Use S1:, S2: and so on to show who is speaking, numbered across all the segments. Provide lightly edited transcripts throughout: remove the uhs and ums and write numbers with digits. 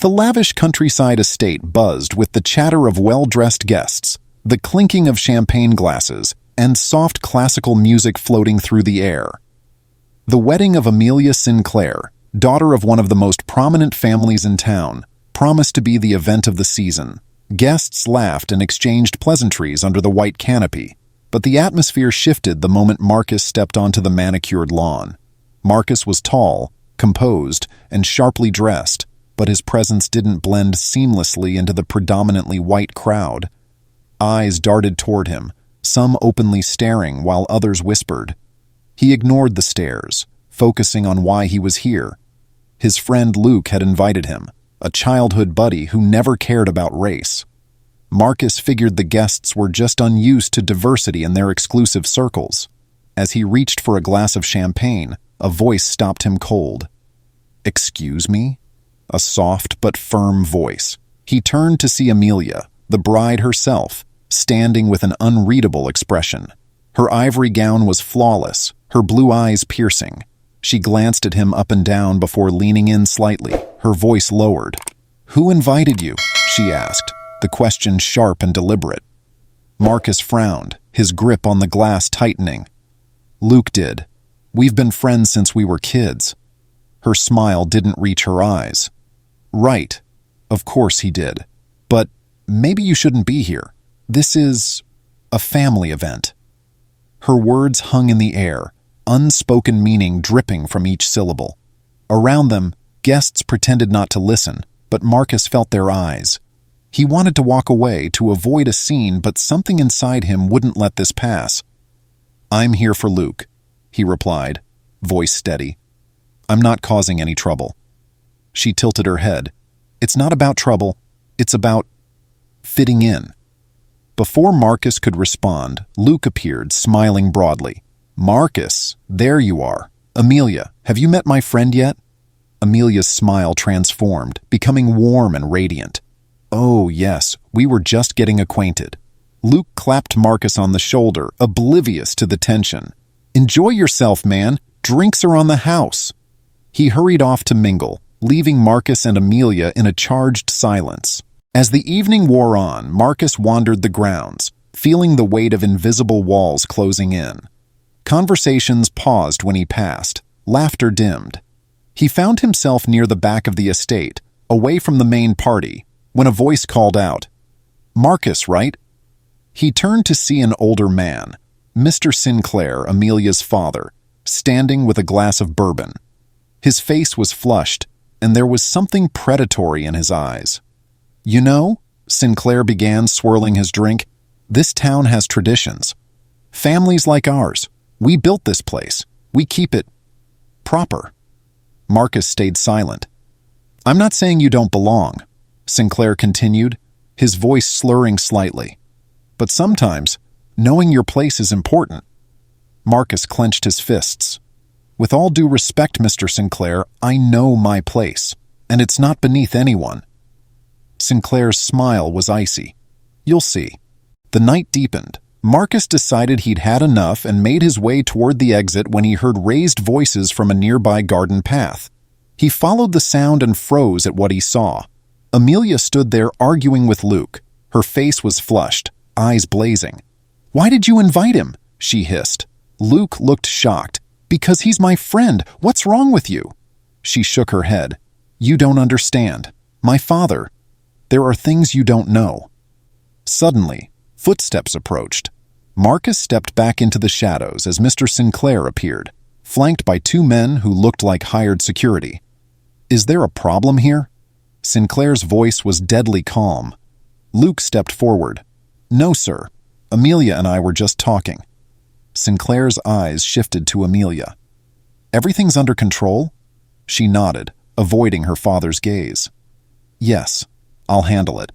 S1: The lavish countryside estate buzzed with the chatter of well-dressed guests, the clinking of champagne glasses, and soft classical music floating through the air. The wedding of Amelia Sinclair, daughter of one of the most prominent families in town, promised to be the event of the season. Guests laughed and exchanged pleasantries under the white canopy, but the atmosphere shifted the moment Marcus stepped onto the manicured lawn. Marcus was tall, composed, and sharply dressed, but his presence didn't blend seamlessly into the predominantly white crowd. Eyes darted toward him, some openly staring while others whispered. He ignored the stares, focusing on why he was here. His friend Luke had invited him, a childhood buddy who never cared about race. Marcus figured the guests were just unused to diversity in their exclusive circles. As he reached for a glass of champagne, a voice stopped him cold. "Excuse me?" A soft but firm voice. He turned to see Amelia, the bride herself, standing with an unreadable expression. Her ivory gown was flawless, her blue eyes piercing. She glanced at him up and down before leaning in slightly, her voice lowered. "Who invited you?" she asked, the question sharp and deliberate. Marcus frowned, his grip on the glass tightening. "Luke did. We've been friends since we were kids." Her smile didn't reach her eyes. "Right. Of course he did. But maybe you shouldn't be here. This is a family event." Her words hung in the air, unspoken meaning dripping from each syllable. Around them, guests pretended not to listen, but Marcus felt their eyes. He wanted to walk away to avoid a scene, but something inside him wouldn't let this pass. "I'm here for Luke," he replied, voice steady. "I'm not causing any trouble." She tilted her head. "It's not about trouble. It's about fitting in." Before Marcus could respond, Luke appeared, smiling broadly. "Marcus, there you are. Amelia, have you met my friend yet?" Amelia's smile transformed, becoming warm and radiant. "Oh, yes, we were just getting acquainted." Luke clapped Marcus on the shoulder, oblivious to the tension. "Enjoy yourself, man. Drinks are on the house." He hurried off to mingle, leaving Marcus and Amelia in a charged silence. As the evening wore on, Marcus wandered the grounds, feeling the weight of invisible walls closing in. Conversations paused when he passed, laughter dimmed. He found himself near the back of the estate, away from the main party, when a voice called out, "Marcus, right?" He turned to see an older man, Mr. Sinclair, Amelia's father, standing with a glass of bourbon. His face was flushed, and there was something predatory in his eyes. "You know," Sinclair began, swirling his drink, "this town has traditions. Families like ours. We built this place. We keep it proper." Marcus stayed silent. "I'm not saying you don't belong," Sinclair continued, his voice slurring slightly. "But sometimes, knowing your place is important." Marcus clenched his fists. "With all due respect, Mr. Sinclair, I know my place, and it's not beneath anyone." Sinclair's smile was icy. "You'll see." The night deepened. Marcus decided he'd had enough and made his way toward the exit when he heard raised voices from a nearby garden path. He followed the sound and froze at what he saw. Amelia stood there arguing with Luke. Her face was flushed, eyes blazing. "Why did you invite him?" she hissed. Luke looked shocked. "Because he's my friend. What's wrong with you?" She shook her head. "You don't understand. My father. There are things you don't know." Suddenly, footsteps approached. Marcus stepped back into the shadows as Mr. Sinclair appeared, flanked by two men who looked like hired security. "Is there a problem here?" Sinclair's voice was deadly calm. Luke stepped forward. "No, sir. Amelia and I were just talking." Sinclair's eyes shifted to Amelia. "Everything's under control?" She nodded, avoiding her father's gaze. "Yes, I'll handle it."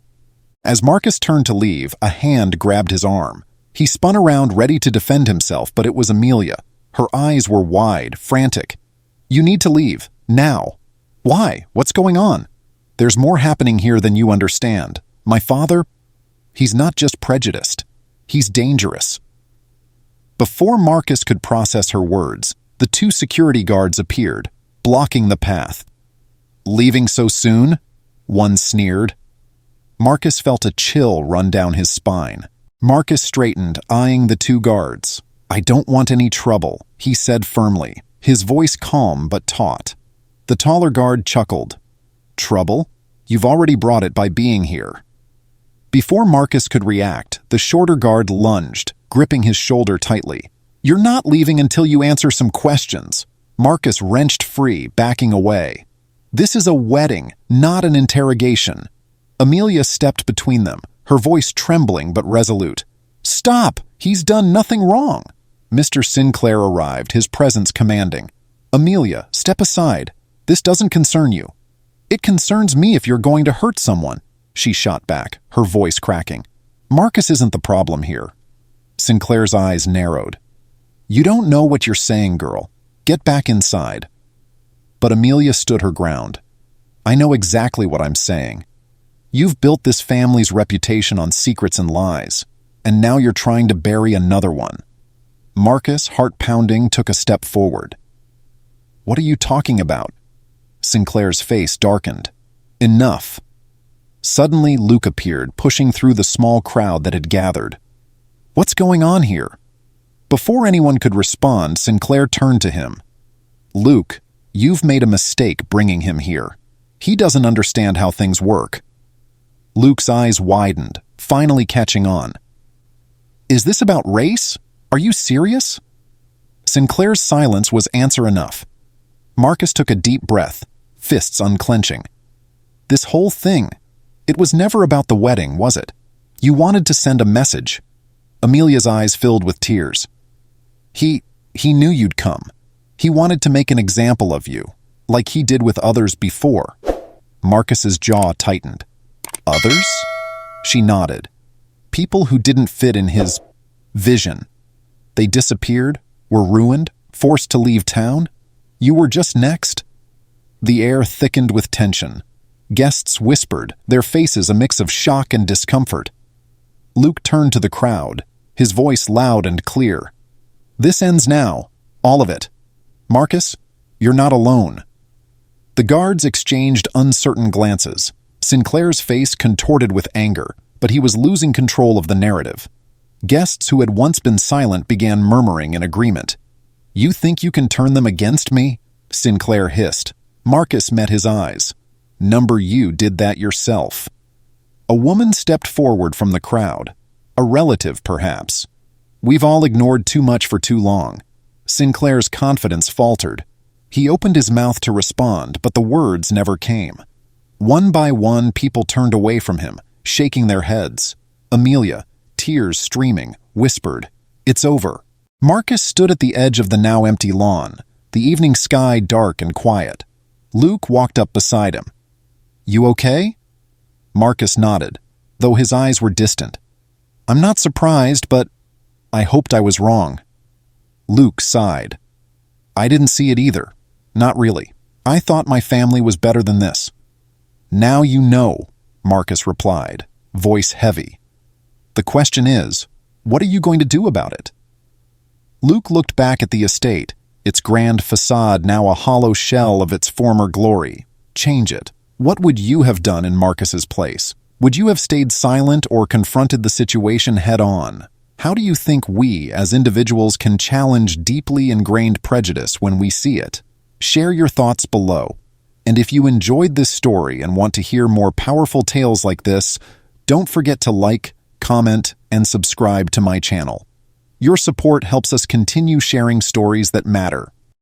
S1: As Marcus turned to leave, a hand grabbed his arm. He spun around, ready to defend himself, but it was Amelia. Her eyes were wide, frantic. "You need to leave, now." "Why? What's going on?" "There's more happening here than you understand. My father, he's not just prejudiced. He's dangerous." Before Marcus could process her words, the two security guards appeared, blocking the path. "Leaving so soon?" one sneered. Marcus felt a chill run down his spine. Marcus straightened, eyeing the two guards. "I don't want any trouble," he said firmly, his voice calm but taut. The taller guard chuckled. "Trouble? You've already brought it by being here." Before Marcus could react, the shorter guard lunged, gripping his shoulder tightly. "You're not leaving until you answer some questions." Marcus wrenched free, backing away. "This is a wedding, not an interrogation." Amelia stepped between them, her voice trembling but resolute. "Stop! He's done nothing wrong." Mr. Sinclair arrived, his presence commanding. "Amelia, step aside. This doesn't concern you." "It concerns me if you're going to hurt someone," she shot back, her voice cracking. "Marcus isn't the problem here." Sinclair's eyes narrowed. "You don't know what you're saying, girl. Get back inside." But Amelia stood her ground. "I know exactly what I'm saying. You've built this family's reputation on secrets and lies, and now you're trying to bury another one." Marcus, heart pounding, took a step forward. "What are you talking about?" Sinclair's face darkened. "Enough." Suddenly, Luke appeared, pushing through the small crowd that had gathered. "What's going on here?" Before anyone could respond, Sinclair turned to him. "Luke, you've made a mistake bringing him here. He doesn't understand how things work." Luke's eyes widened, finally catching on. "Is this about race? Are you serious?" Sinclair's silence was answer enough. Marcus took a deep breath, fists unclenching. "This whole thing, it was never about the wedding, was it? You wanted to send a message." Amelia's eyes filled with tears. He knew you'd come. He wanted to make an example of you, like he did with others before." Marcus's jaw tightened. "Others?" She nodded. "People who didn't fit in his vision. They disappeared, were ruined, forced to leave town. You were just next." The air thickened with tension. Guests whispered, their faces a mix of shock and discomfort. Luke turned to the crowd, his voice loud and clear. "This ends now, all of it. Marcus, you're not alone." The guards exchanged uncertain glances. Sinclair's face contorted with anger, but he was losing control of the narrative. Guests who had once been silent began murmuring in agreement. "You think you can turn them against me?" Sinclair hissed. Marcus met his eyes. "Number you did that yourself." A woman stepped forward from the crowd. A relative, perhaps. "We've all ignored too much for too long." Sinclair's confidence faltered. He opened his mouth to respond, but the words never came. One by one, people turned away from him, shaking their heads. Amelia, tears streaming, whispered, "It's over." Marcus stood at the edge of the now empty lawn, the evening sky dark and quiet. Luke walked up beside him. "You okay?" Marcus nodded, though his eyes were distant. "I'm not surprised, but I hoped I was wrong." Luke sighed. "I didn't see it either. Not really. I thought my family was better than this." "Now you know," Marcus replied, voice heavy. "The question is, what are you going to do about it?" Luke looked back at the estate, its grand facade now a hollow shell of its former glory. Change it. What would you have done in Marcus's place? Would you have stayed silent or confronted the situation head-on? How do you think we, as individuals, can challenge deeply ingrained prejudice when we see it? Share your thoughts below. And if you enjoyed this story and want to hear more powerful tales like this, don't forget to like, comment, and subscribe to my channel. Your support helps us continue sharing stories that matter.